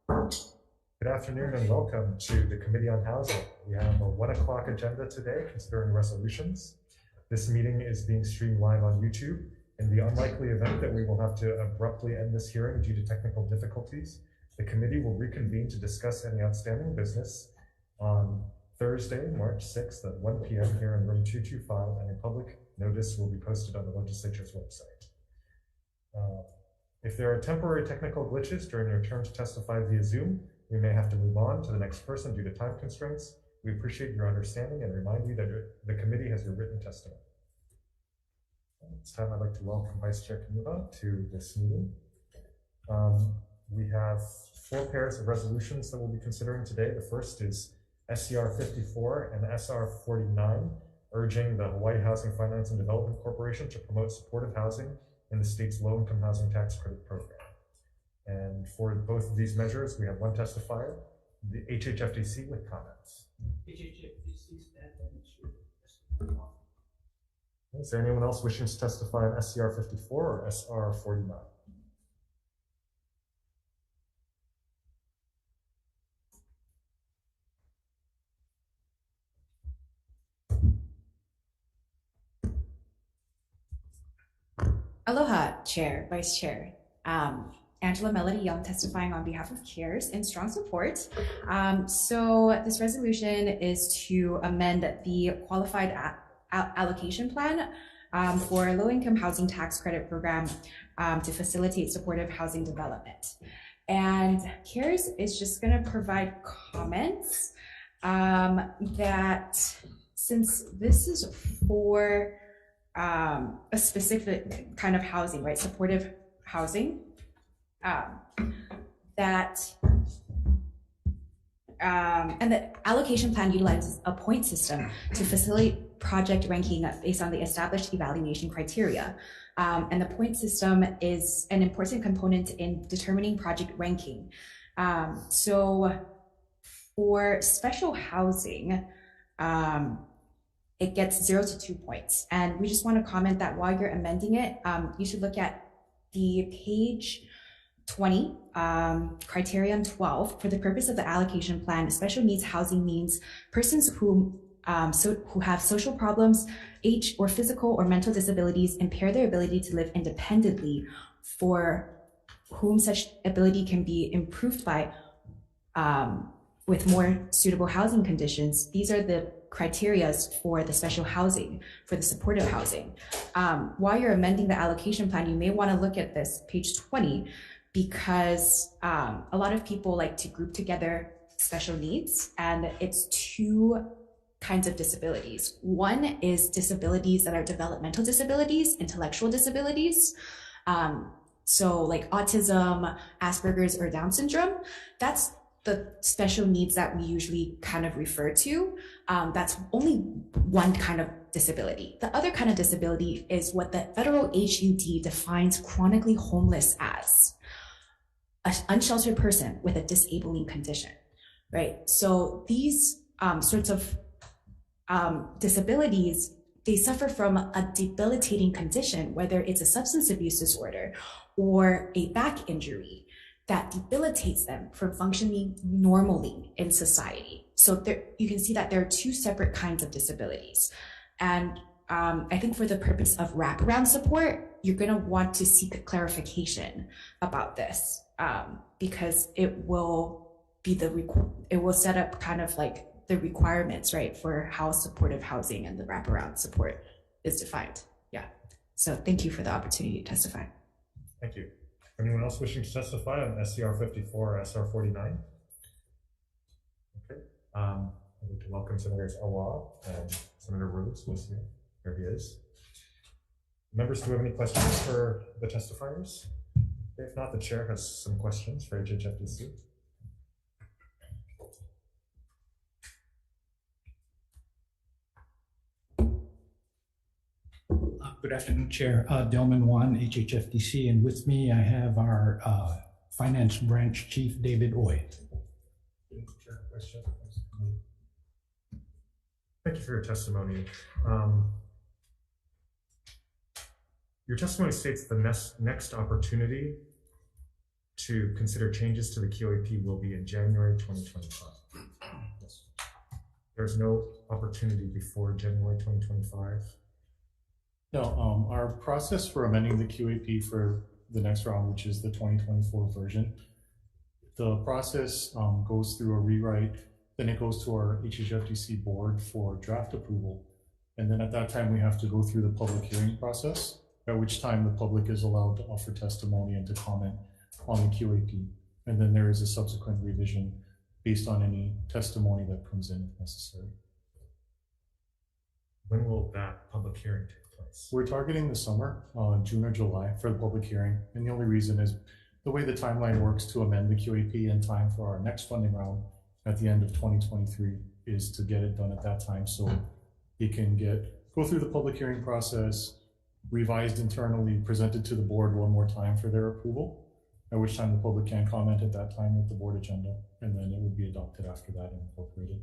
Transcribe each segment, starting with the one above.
Good afternoon and welcome to the Committee on Housing. We have a 1 o'clock agenda today considering resolutions. This meeting is being streamed live on YouTube. In the unlikely event that we will have to abruptly end this hearing due to technical difficulties, the committee will reconvene to discuss any outstanding business on Thursday, March 6th at 1 p.m. here in room 225, and a public notice will be posted on the legislature's website. If there are temporary technical glitches during your turn to testify via Zoom, we may have to move on to the next person due to time constraints. We appreciate your understanding and remind you that the committee has your written testimony. At this time, I'd like to welcome Vice Chair Kanuba to this meeting. We have 4 pairs of resolutions that we'll be considering today. The first is SCR 54 and SR 49, urging the Hawaii Housing Finance and Development Corporation to promote supportive housing in the state's low-income housing tax credit program. And for both of these measures, we have one testifier, the HHFDC, with comments. Is there anyone else wishing to testify on SCR 54 or SR 49? Aloha, Chair, Vice Chair. Angela Melody Young testifying on behalf of CARES in strong support. So this resolution is to amend the qualified allocation plan for low-income housing tax credit program to facilitate supportive housing development. And CARES is just going to provide comments that since this is for a specific kind of housing, right? Supportive housing, and the allocation plan utilizes a point system to facilitate project ranking based on the established evaluation criteria. And the point system is an important component in determining project ranking. So for special housing, it gets 0 to 2 points. And we just want to comment that while you're amending it, you should look at the page 20, criterion 12. For the purpose of the allocation plan, special needs housing means persons who have social problems, age, or physical or mental disabilities impair their ability to live independently, for whom such ability can be improved by with more suitable housing conditions. These are the criteria for the special housing, for the supportive housing. While you're amending the allocation plan, you may want to look at this page 20, because a lot of people like to group together special needs, and it's 2 kinds of disabilities. One is disabilities that are developmental disabilities, intellectual disabilities. So like autism, Asperger's, or Down syndrome. That's the special needs that we usually kind of refer to. That's only one kind of disability. The other kind of disability is what the federal HUD defines chronically homeless as: an unsheltered person with a disabling condition, right? So these sorts of disabilities, they suffer from a debilitating condition, whether it's a substance abuse disorder or a back injury that debilitates them from functioning normally in society. So there, you can see that there are 2 separate kinds of disabilities. And I think for the purpose of wraparound support, you're gonna want to seek clarification about this, because it will be it will set up kind of like the requirements, right, for how supportive housing and the wraparound support is defined. Yeah, so thank you for the opportunity to testify. Thank you. Anyone else wishing to testify on SCR 54 or SR 49? Okay. I'd like to welcome Senators Awa and Senator Rhodes with me. Here he is. Members, do we have any questions for the testifiers? If not, the chair has some questions for HHFDC. Good afternoon, Chair. Delman Wan, HHFDC, and with me I have our Finance Branch Chief, David Oy. Thank you for your testimony. Your testimony states the next opportunity to consider changes to the QAP will be in January 2025. Yes. There's no opportunity before January 2025. No, our process for amending the QAP for the next round, which is the 2024 version, the process goes through a rewrite, then it goes to our HHFDC board for draft approval. And then at that time, we have to go through the public hearing process, at which time the public is allowed to offer testimony and to comment on the QAP. And then there is a subsequent revision based on any testimony that comes in if necessary. When will that public hearing take place? We're targeting the summer, June or July, for the public hearing. And the only reason is the way the timeline works to amend the QAP in time for our next funding round at the end of 2023 is to get it done at that time, so it can go through the public hearing process, revised internally, presented to the board one more time for their approval, at which time the public can comment at that time with the board agenda, and then it would be adopted after that and incorporated.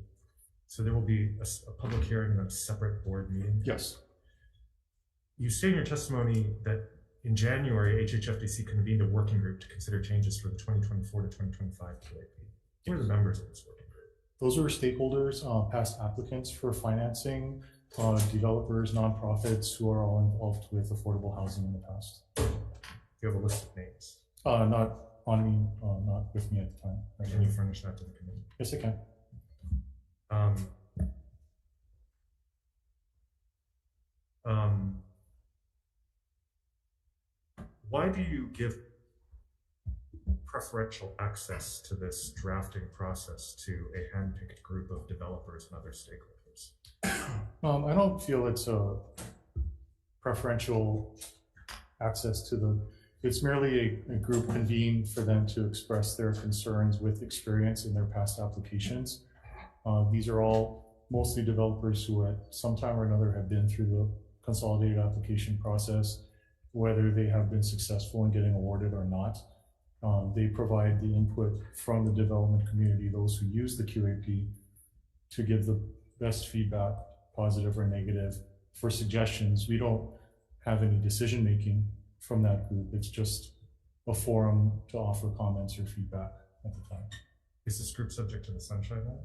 So there will be a public hearing and a separate board meeting? Yes. You say in your testimony that in January, HHFDC convened a working group to consider changes for the 2024 to 2025 QAP. Who are the members of this working group? Those are stakeholders, past applicants for financing, developers, nonprofits who are all involved with affordable housing in the past. You have a list of names. Not on me, not with me at the time. Can you furnish that to the committee? Yes, I can. Why do you give preferential access to this drafting process to a handpicked group of developers and other stakeholders? I don't feel it's a preferential access to it's merely a group convened for them to express their concerns with experience in their past applications. These are all mostly developers who at some time or another have been through the consolidated application process, whether they have been successful in getting awarded or not. They provide the input from the development community, those who use the QAP, to give the best feedback, positive or negative, for suggestions. We don't have any decision making from that group. It's just a forum to offer comments or feedback at the time. Is this group subject to the Sunshine Law?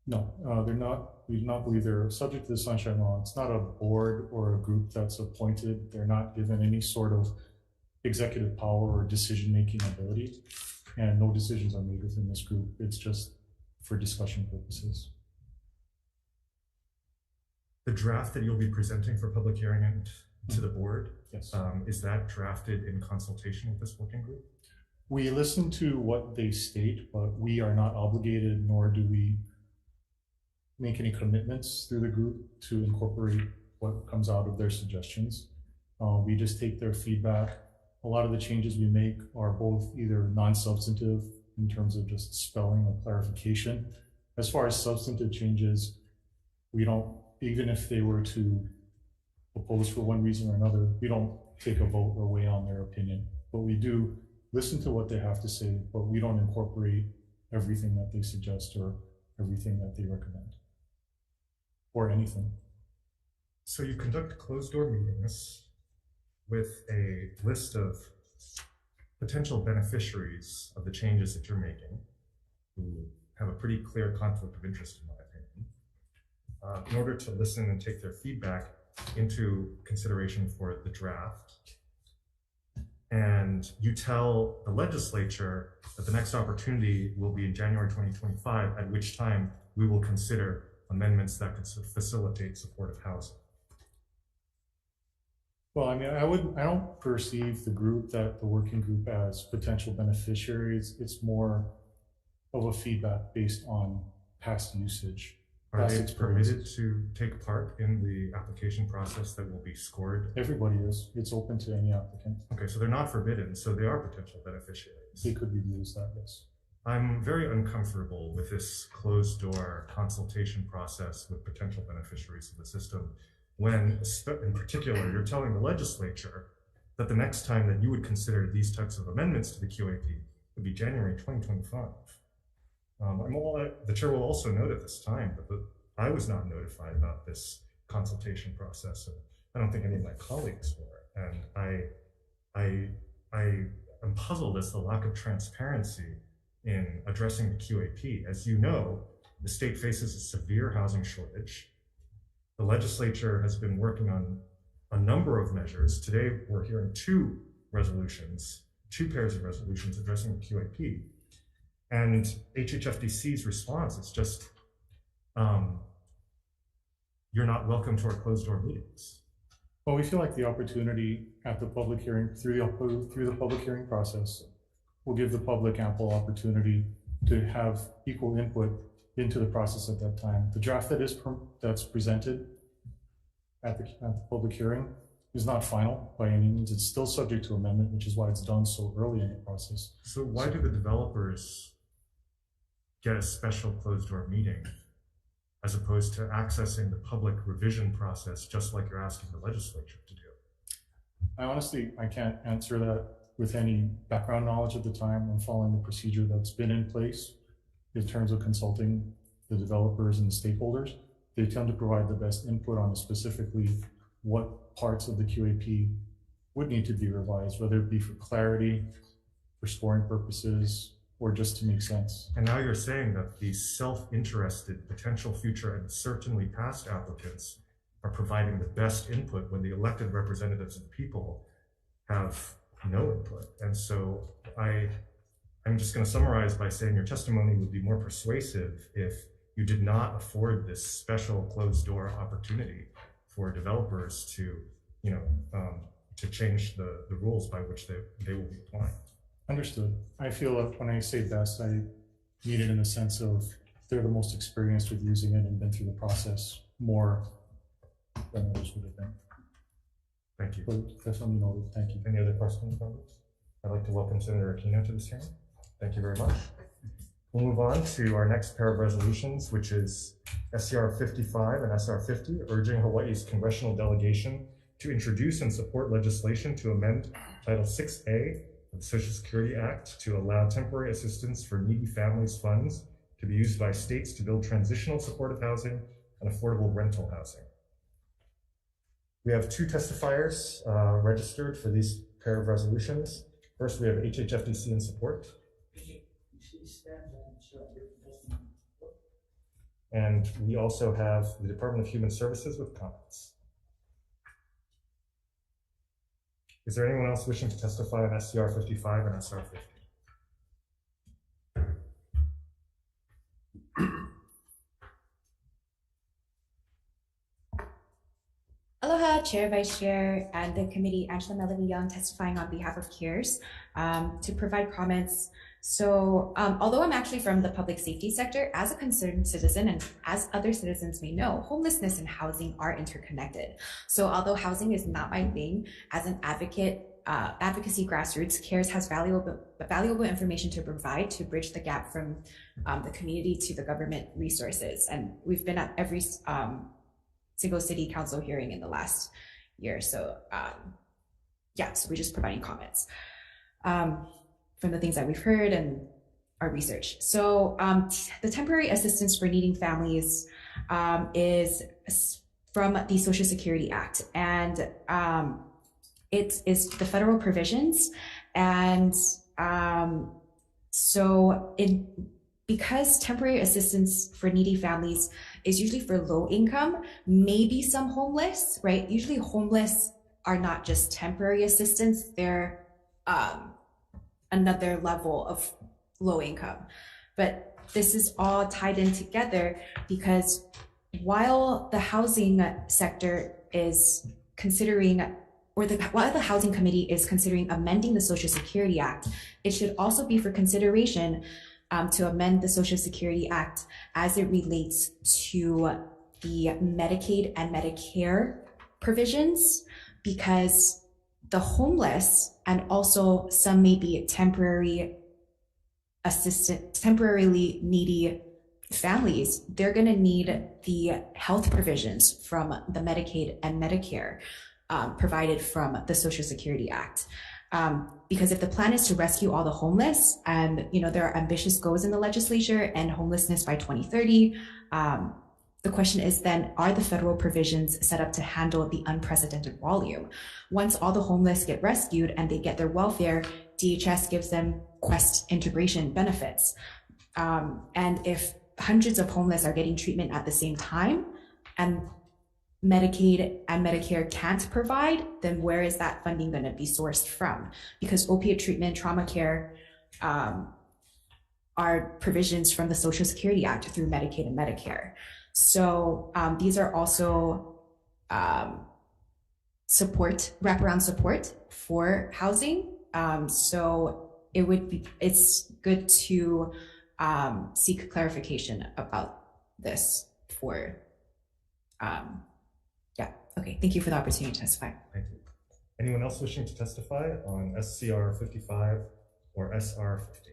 No, they're not. We do not believe they're subject to the Sunshine Law. It's not a board or a group that's appointed. They're not given any sort of executive power or decision-making ability, and no decisions are made within this group. It's just for discussion purposes. The draft that you'll be presenting for public hearing and to the board, Yes. Is that drafted in consultation with this working group? We listen to what they state, but we are not obligated, nor do we make any commitments through the group to incorporate what comes out of their suggestions. We just take their feedback. A lot of the changes we make are both either non-substantive in terms of just spelling or clarification. As far as substantive changes, we don't, even if they were to oppose for one reason or another, we don't take a vote or weigh on their opinion. But we do listen to what they have to say, but we don't incorporate everything that they suggest or everything that they recommend, or anything. So you conduct closed-door meetings with a list of potential beneficiaries of the changes that you're making, who have a pretty clear conflict of interest, in my opinion, in order to listen and take their feedback into consideration for the draft. And you tell the legislature that the next opportunity will be in January 2025, at which time we will consider amendments that could facilitate supportive housing. Well, I mean, I don't perceive the working group as potential beneficiaries. It's more of a feedback based on past usage. Are they permitted to take part in the application process that will be scored? Everybody is. It's open to any applicant. Okay, so they're not forbidden, so they are potential beneficiaries. They could be viewed as that, yes. I'm very uncomfortable with this closed-door consultation process with potential beneficiaries of the system, when, in particular, you're telling the legislature that the next time that you would consider these types of amendments to the QAP would be January 2025. The chair will also note at this time that I was not notified about this consultation process, and I don't think any of my colleagues were. And am puzzled as the lack of transparency in addressing the QAP. As you know, the state faces a severe housing shortage. The legislature has been working on a number of measures. Today, we're hearing two pairs of resolutions addressing the QAP. And HHFDC's response is just, you're not welcome to our closed door meetings. Well, we feel like the opportunity at the public hearing, through the public hearing process, will give the public ample opportunity to have equal input into the process at that time. The draft that's presented at the public hearing is not final by any means. It's still subject to amendment, which is why it's done so early in the process. So why do the developers get a special closed door meeting as opposed to accessing the public revision process, just like you're asking the legislature to do? I can't answer that with any background knowledge at the time. I'm following the procedure that's been in place in terms of consulting the developers and the stakeholders. They tend to provide the best input on specifically what parts of the QAP would need to be revised, whether it be for clarity, for scoring purposes, or just to make sense. And now you're saying that these self-interested potential future and certainly past applicants are providing the best input when the elected representatives of the people have no input. And so I'm just going to summarize by saying your testimony would be more persuasive if you did not afford this special closed door opportunity for developers to, to change the rules by which they will be applying. Understood. I feel like when I say best, I mean it in the sense of they're the most experienced with using it and been through the process more than others would have been. Thank you. But definitely noted. Thank you. Any other questions, members? I'd like to welcome Senator Aquino to this hearing. Thank you very much. We'll move on to our next pair of resolutions, which is SCR 55 and SR 50, urging Hawaii's congressional delegation to introduce and support legislation to amend Title 6A of the Social Security Act to allow temporary assistance for needy families funds to be used by states to build transitional supportive housing and affordable rental housing. We have two testifiers registered for these pair of resolutions. First, we have HHFDC in support. And we also have the Department of Human Services with comments. Is there anyone else wishing to testify on SCR 55 and SR 50? Aloha, Chair, Vice Chair, and the committee, Angela Melody Young, testifying on behalf of CARES to provide comments. So although I'm actually from the public safety sector, as a concerned citizen and as other citizens may know, homelessness and housing are interconnected. So although housing is not my thing, as an advocacy grassroots, CARES has valuable information to provide to bridge the gap from the community to the government resources. And we've been at every single city council hearing in the last year. So so we're just providing comments from the things that we've heard and our research. So the temporary assistance for needing families is from the Social Security Act, and it is the federal provisions. And because temporary assistance for needy families is usually for low income, maybe some homeless, right? Usually homeless are not just temporary assistance, they're another level of low income. But this is all tied in together because while the housing sector is considering, while the Housing Committee is considering amending the Social Security Act, it should also be for consideration to amend the Social Security Act as it relates to the Medicaid and Medicare provisions, because the homeless and also some maybe temporarily needy families, they're going to need the health provisions from the Medicaid and Medicare provided from the Social Security Act. Because if the plan is to rescue all the homeless, and there are ambitious goals in the legislature and homelessness by 2030, the question is then, are the federal provisions set up to handle the unprecedented volume? Once all the homeless get rescued and they get their welfare, DHS gives them Quest integration benefits. And if hundreds of homeless are getting treatment at the same time and Medicaid and Medicare can't provide, then where is that funding going to be sourced from? Because opiate treatment, trauma care are provisions from the Social Security Act through Medicaid and Medicare. So these are also wraparound support for housing. So it's good to seek clarification about this for, okay, thank you for the opportunity to testify. Thank you. Anyone else wishing to testify on SCR 55 or SR 50?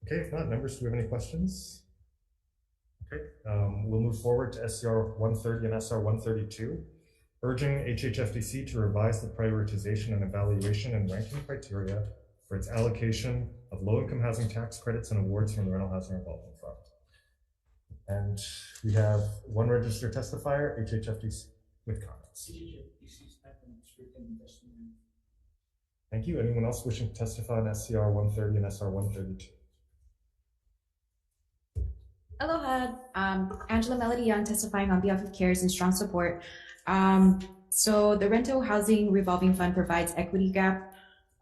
Okay, if not, members, do we have any questions? Okay, we'll move forward to SCR 130 and SR 132, urging HHFDC to revise the prioritization and evaluation and ranking criteria for its allocation of low-income housing tax credits and awards from the Rental Housing Revolving Fund. And we have one registered testifier, HHFDC, with comments. Thank you. Anyone else wishing to testify on SCR 130 and SR 132? Aloha, Angela Melody Young testifying on behalf of CARES in strong support. So the Rental Housing Revolving Fund provides equity gap,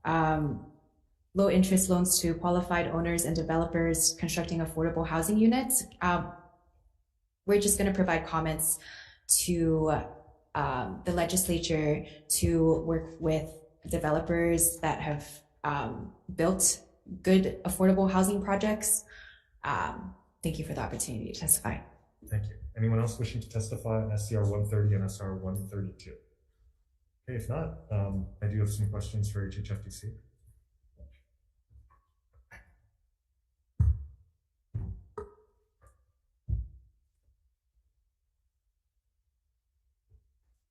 low interest loans to qualified owners and developers constructing affordable housing units. We're just going to provide comments to the legislature to work with developers that have built good affordable housing projects. Thank you for the opportunity to testify. Thank you. Anyone else wishing to testify on SCR 130 and SR 132? Okay, if not, I do have some questions for HHFDC.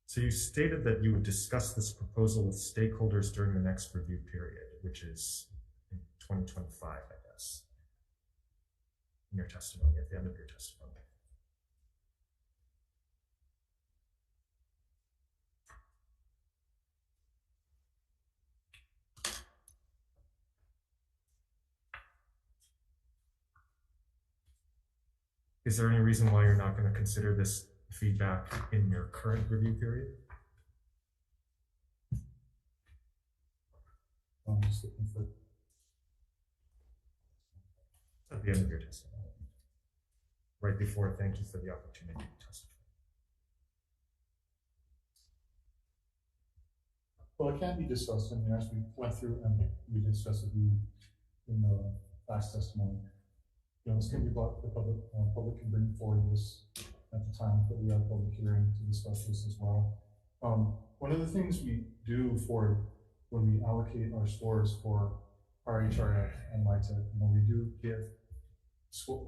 So you stated that you would discuss this proposal with stakeholders during the next review period, which is in 2025, I guess, in your testimony, at the end of your testimony. Is there any reason why you're not going to consider this feedback in your current review period? I'm just looking for at the end of your testimony, right before thank you for the opportunity to testify. Well, it can be discussed, and as we went through and we discussed with you in the last testimony, you know, this can be brought to the public. Public can bring forward this at the time that we have public hearing to discuss this as well. One of the things we do for when we allocate our scores for RHRF and LIHTC, you know, we do give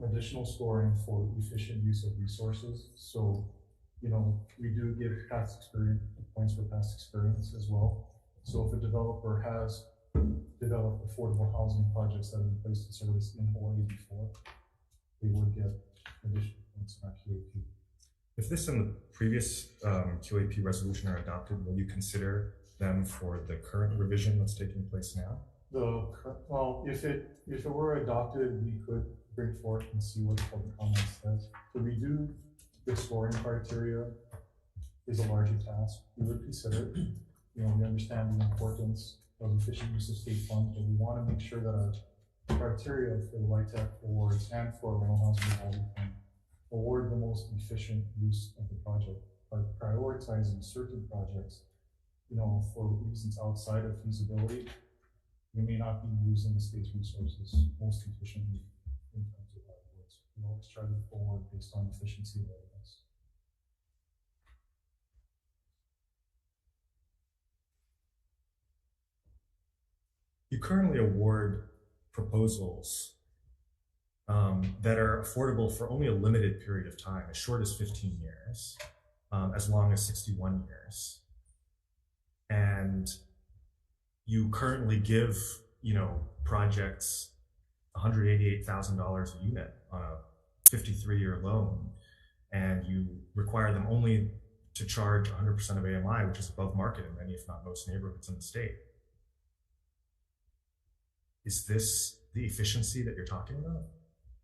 additional scoring for efficient use of resources. So, you know, we do give past experience points for past experience as well. So if a developer has developed affordable housing projects that have been placed in service in Hawaii before, they would get additional points in our QAP. If this and the previous QAP resolution are adopted, will you consider them for the current revision that's taking place now? Well, if it were adopted, we could bring forth and see what the public comment says. So we do, the scoring criteria is a larger task. We would consider it. You know, we understand the importance of efficient use of state funds, but we want to make sure that our criteria for the LIHTC awards and for rental housing revolving fund award the most efficient use of the project by prioritizing certain projects, you know, for reasons outside of feasibility. We may not be using the state's resources most efficiently in terms of our awards. We always try to forward based on efficiency of evidence. You currently award proposals that are affordable for only a limited period of time, as short as 15 years, as long as 61 years. And you currently give, you know, projects $188,000 a unit on a 53-year loan, and you require them only to charge 100% of AMI, which is above market in many, if not most neighborhoods in the state. Is this the efficiency that you're talking about?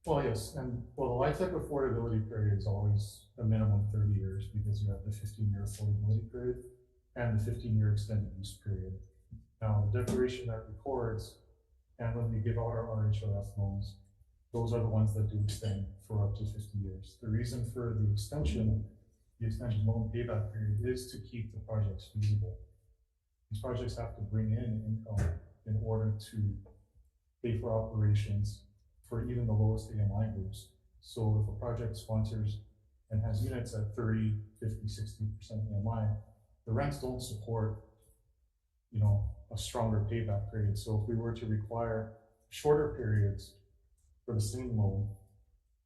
Well, yes, and well, the lifetime affordability period is always a minimum 30 years because you have the 15-year affordability period and the 15-year extended use period. Now, the declaration that records, and when we give out our RHRF loans, those are the ones that do extend for up to 50 years. The reason for the extension loan payback period is to keep the projects feasible. These projects have to bring in income in order to pay for operations for even the lowest AMI groups. So if a project sponsors and has units at 30, 50, 60% AMI, the rents don't support, you know, a stronger payback period. So if we were to require shorter periods for the same loan,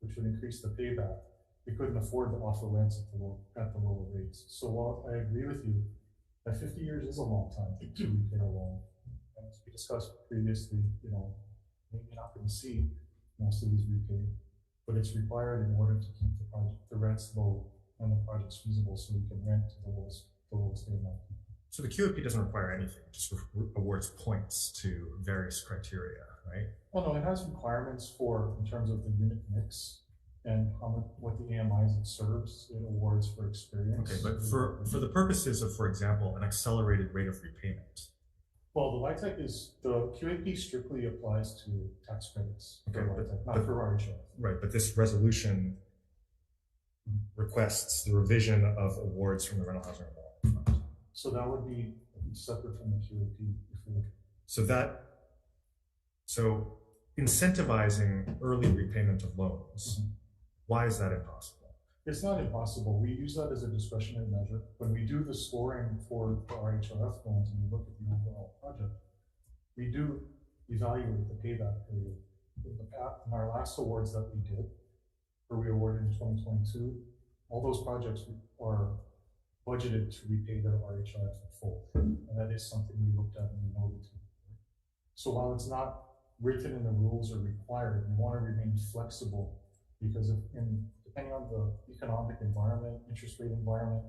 which would increase the payback, we couldn't afford to offer rents at the lower rates. So while I agree with you that 50 years is a long time to repay a loan, as we discussed previously, you know, maybe not going to see most of these repaid, but it's required in order to keep the rents low and the project's feasible, so we can rent to the lowest AMI. So the QAP doesn't require anything; it just awards points to various criteria, right? Well, no, it has requirements for in terms of the unit mix and what the AMIs it serves. It awards for experience. Okay, but for the purposes of, for example, an accelerated rate of repayment. Well, the LIHTC is, the QAP strictly applies to tax credits. Okay, for LIHTC, not for RHRF. Right, but this resolution requests the revision of awards from the Rental Housing Revolving Fund. So that would be separate from the QAP. If we look. So incentivizing early repayment of loans, why is that impossible? It's not impossible. We use that as a discretionary measure. When we do the scoring for the RHRF loans and we look at the overall project, we do evaluate the payback period. In our last awards that we did, or we awarded in 2022, all those projects are budgeted to repay their RHRF in full. And that is something we looked at and we noted to. So while it's not written in the rules or required, we want to remain flexible because depending on the economic environment, interest rate environment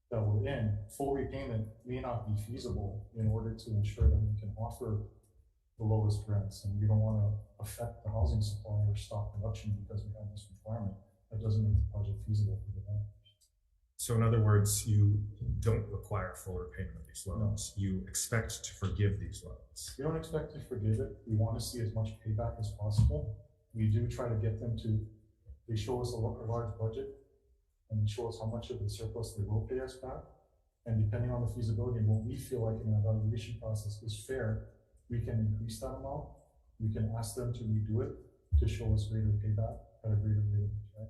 that we're in, full repayment may not be feasible in order to ensure that we can offer the lowest rents. And we don't want to affect the housing supply or stop production because we have this requirement. That doesn't make the project feasible for developers. So in other words, you don't require full repayment of these loans. No. You expect to forgive these loans. We don't expect to forgive it. We want to see as much payback as possible. We do try to get them to, they show us a large budget and they show us how much of the surplus they will pay us back. And depending on the feasibility and what we feel like in an evaluation process is fair, we can increase that amount. We can ask them to redo it to show us greater payback at a greater rate. Right?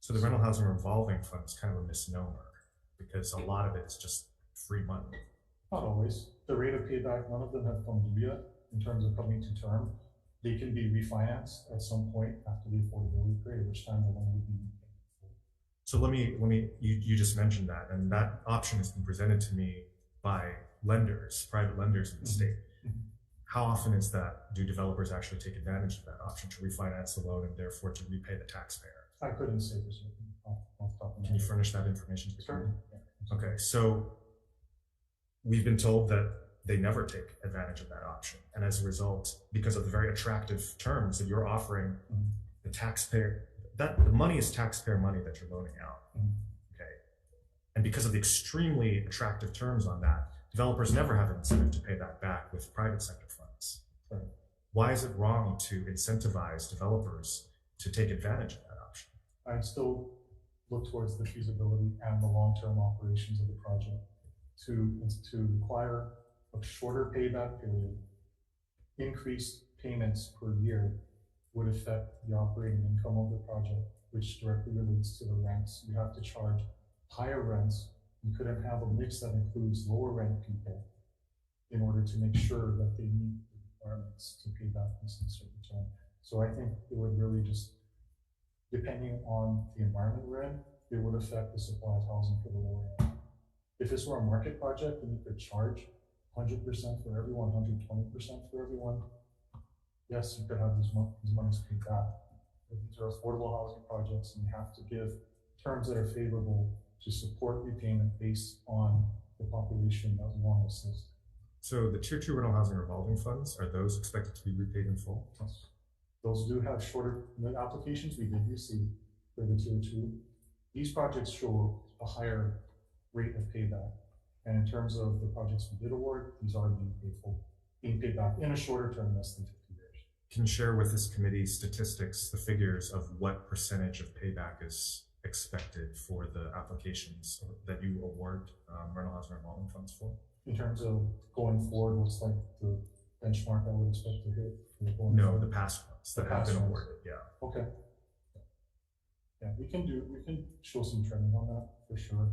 So the Rental Housing Revolving Fund is kind of a misnomer because a lot of it is just free money. Not always. The rate of payback, none of them have come due yet in terms of coming to term. They can be refinanced at some point after the affordability period, which time the loan would be. So you just mentioned that, and that option has been presented to me by lenders, private lenders in the state. How often is that? Do developers actually take advantage of that option to refinance the loan and therefore to repay the taxpayer? I couldn't say for certain off the top of my head. Can you furnish that information to me? Sure. Yeah. Okay, so we've been told that they never take advantage of that option. And as a result, because of the very attractive terms that you're offering, the taxpayer, the money is taxpayer money that you're loaning out. Okay. And because of the extremely attractive terms on that, developers never have an incentive to pay that back with private sector funds. Right. Why is it wrong to incentivize developers to take advantage of that option? I'd still look towards the feasibility and the long-term operations of the project to require a shorter payback period. Increased payments per year would affect the operating income of the project, which directly relates to the rents. You have to charge higher rents. You couldn't have a mix that includes lower rent people in order to make sure that they meet the requirements to pay back this in a certain term. So I think it would really just, depending on the environment we're in, it would affect the supply of housing for the lower end. If this were a market project and you could charge 100% for everyone, 120% for everyone, yes, you could have these monies paid back. But these are affordable housing projects and you have to give terms that are favorable to support repayment based on the population that we want to assist. So the Tier 2 rental housing revolving funds, are those expected to be repaid in full? Yes. Those do have shorter applications we did receive for the Tier 2. These projects show a higher rate of payback. And in terms of the projects we did award, these are being paid back in a shorter term, less than 50 years. Can you share with this committee statistics, the figures of what percentage of payback is expected for the applications that you award rental housing revolving funds for? In terms of going forward, what's like the benchmark I would expect to hit? No, forward? the past ones that The have past been ones. awarded, yeah. Okay. Yeah, we can show some trending on that for sure.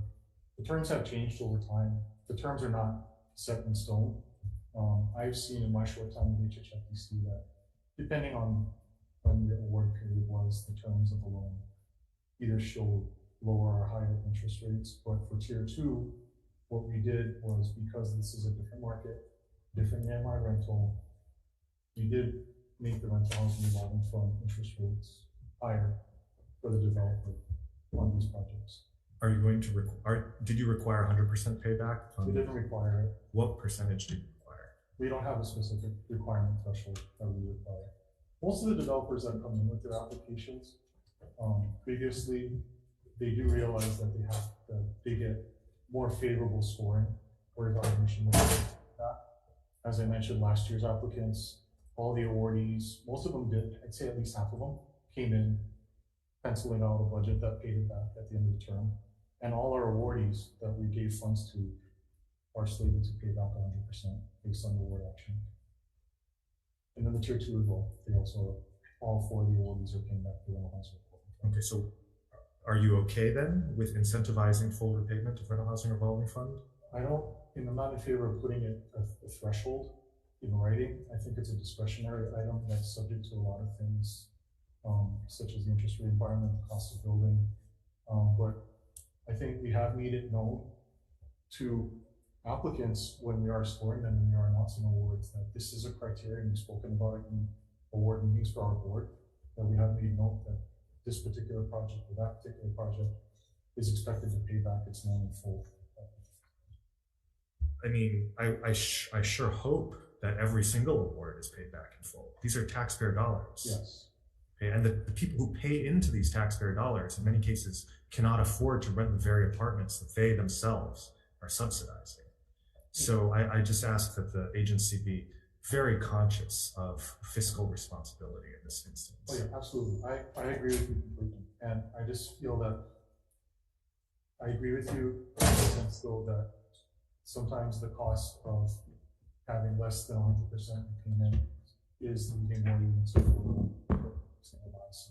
The terms have changed over time. The terms are not set in stone. I've seen in my short time with HHFDC that depending on when the award period was, the terms of the loan either showed lower or higher interest rates. But for Tier 2, what we did was, because this is a different market, different AMI rental, we did make the rental housing revolving fund interest rates higher for the developer on these projects. Are you going to did you require 100% payback? We didn't require it. What percentage did you require? We don't have a specific requirement threshold that we require. Most of the developers that come in with their applications, previously, they do realize that they get more favorable scoring or evaluation with that. As I mentioned, last year's applicants, all the awardees, most of them did, I'd say at least half of them, came in penciling out a budget that paid it back at the end of the term. And all our awardees that we gave funds to are slated to pay back 100% based on the award action. And then the Tier 2 as well, they also, all 4 of the awardees are paying back the rental housing. Okay, so are you okay then with incentivizing full repayment of rental housing revolving fund? I'm not in favor of putting it a threshold in writing. I think it's a discretionary item that's subject to a lot of things, such as the interest rate environment, the cost of building. But I think we have made it known to applicants when we are scoring them and we are announcing awards that this is a criteria, and we've spoken about it in award meetings for our board, that we have made note that this particular project or that particular project is expected to pay back its loan in full. I mean, I sure hope that every single award is paid back in full. These are taxpayer dollars. Yes. Okay, and the people who pay into these taxpayer dollars in many cases cannot afford to rent the very apartments that they themselves are subsidizing. So I just ask that the agency be very conscious of fiscal responsibility in this instance. Oh yeah, absolutely. I agree with you completely. And I just feel that I agree with you in the sense though that sometimes the cost of having less than 100% repayment is leaving more units affordable so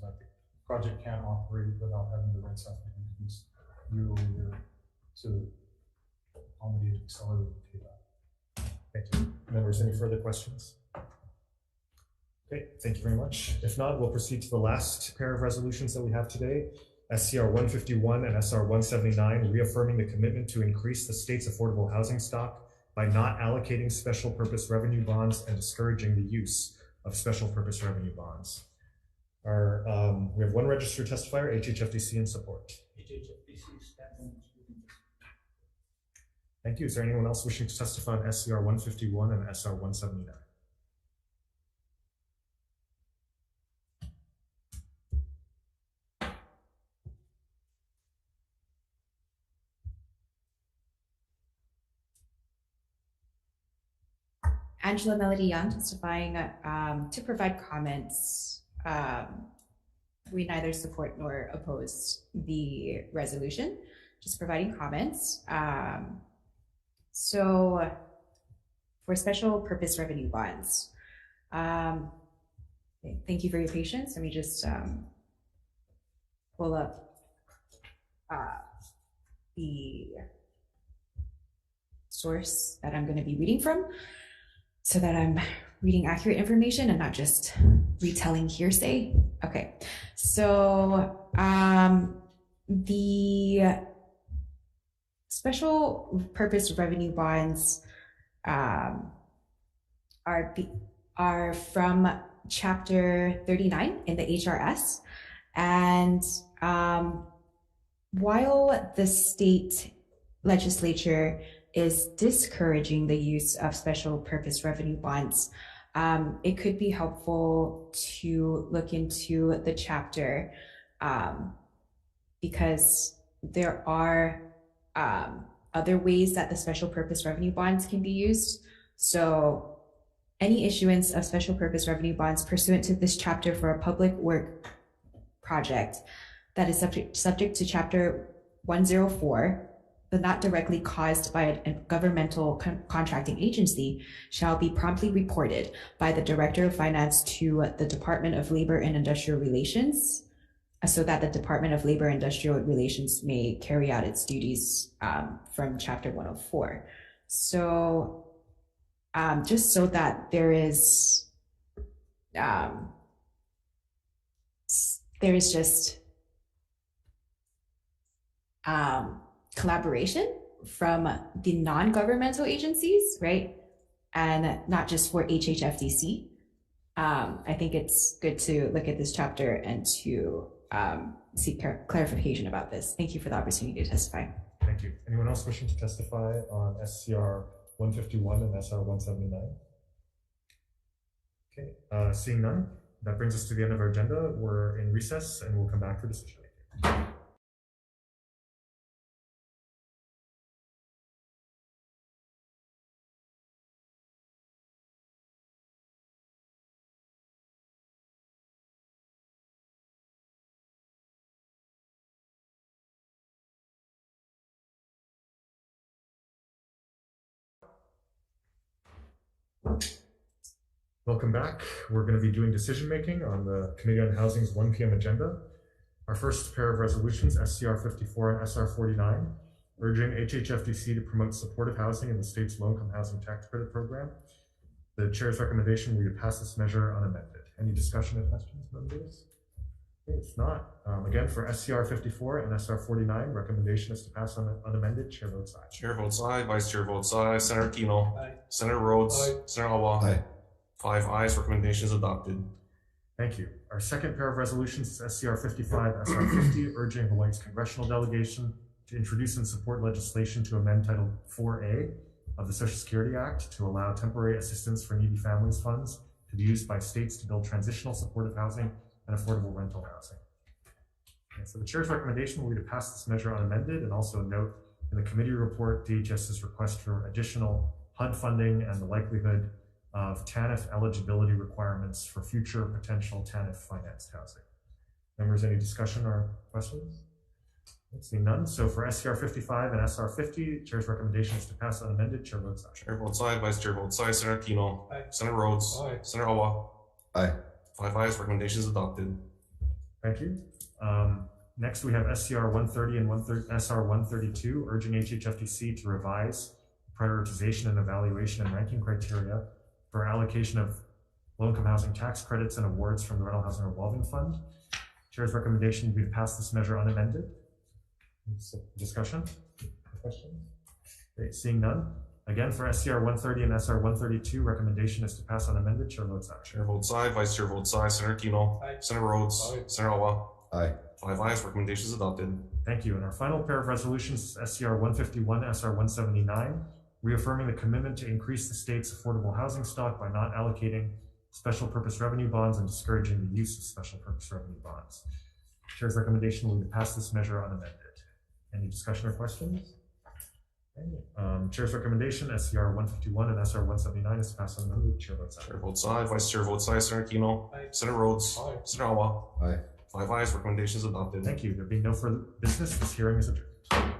that the project can operate without having the rents have to be increased year over year to accommodate accelerated payback. Thank you. Members, any further questions? Okay, thank you very much. If not, we'll proceed to the last pair of resolutions that we have today. SCR 151 and SR 179, reaffirming the commitment to increase the state's affordable housing stock by not allocating special purpose revenue bonds and discouraging the use of special purpose revenue bonds. We have one registered testifier, HHFDC, in support. Thank you. Is there anyone else wishing to testify on SCR 151 and SR 179? Angela Melody Young testifying to provide comments. We neither support nor oppose the resolution, just providing comments. So for special purpose revenue bonds, thank you for your patience. Let me just pull up the source that I'm going to be reading from, so that I'm reading accurate information and not just retelling hearsay. Okay, so the special purpose revenue bonds are from Chapter 39 in the HRS, and while the state legislature is discouraging the use of special purpose revenue bonds, it could be helpful to look into the chapter because there are other ways that the special purpose revenue bonds can be used. So any issuance of special purpose revenue bonds pursuant to this chapter for a public work project that is subject to Chapter 104, but not directly caused by a governmental contracting agency, shall be promptly reported by the Director of Finance to the Department of Labor and Industrial Relations, so that the Department of Labor and Industrial Relations may carry out its duties from Chapter 104. So just so that there is just collaboration from the non-governmental agencies, right? And not just for HHFDC. I think it's good to look at this chapter and to seek clarification about this. Thank you for the opportunity to testify. Thank you. Anyone else wishing to testify on SCR 151 and SR 179? Okay, seeing none, that brings us to the end of our agenda. We're in recess and we'll come back for decision making. Welcome back. We're going to be doing decision making on the Committee on Housing's 1 p.m. agenda. Our first pair of resolutions, SCR 54 and SR 49, urging HHFDC to promote supportive housing in the state's low-income housing tax credit program. The chair's recommendation will be to pass this measure unamended. Any discussion or questions, members? Okay, if not, again, for SCR 54 and SR 49, recommendation is to pass unamended. Chair votes aye. Chair votes aye. Vice Chair votes aye. Senator Tino. Aye. Senator Rhodes. Aye. Senator Awa. Aye. 5 ayes. Recommendation is adopted. Thank you. Our second pair of resolutions is SCR 55, SR 50, urging Hawaii's congressional delegation to introduce and support legislation to amend Title 4A of the Social Security Act to allow temporary assistance for needy families funds to be used by states to build transitional supportive housing and affordable rental housing. Okay, so the chair's recommendation will be to pass this measure unamended, and also note in the committee report DHS's request for additional HUD funding and the likelihood of TANF eligibility requirements for future potential TANF financed housing. Members, any discussion or questions? Seeing none. So for SCR 55 and SR 50, chair's recommendation is to pass unamended. Chair votes aye. Chair votes aye. Vice Chair votes aye. Senator Tino. Aye. Senator Rhodes. Aye. Senator Awa. Aye. 5 ayes. Recommendation is adopted. Thank you. Next, we have SCR 130 and SR 132, urging HHFDC to revise prioritization and evaluation and ranking criteria for allocation of low-income housing tax credits and awards from the Rental Housing Revolving Fund. Chair's recommendation would be to pass this measure unamended. Discussion? Questions? Okay, seeing none. Again, for SCR 130 and SR 132, recommendation is to pass unamended. Chair votes aye. Chair votes aye. Vice Chair votes aye. Senator Tino. Aye. Senator Rhodes. Aye. Senator Awa. Aye. 5 ayes. Recommendation is adopted. Thank you. And our final pair of resolutions is SCR 151, SR 179, reaffirming the commitment to increase the state's affordable housing stock by not allocating special purpose revenue bonds and discouraging the use of special purpose revenue bonds. Chair's recommendation will be to pass this measure unamended. Any discussion or questions? Okay. Chair's recommendation, SCR 151 and SR 179, is to pass unamended. Chair votes aye. Chair votes aye. Vice Chair votes aye. Senator Tino. Aye. Senator Rhodes. Aye. Senator Awa. Aye. 5 ayes. Recommendation is adopted. Thank you. There being no further business, this hearing is adjourned.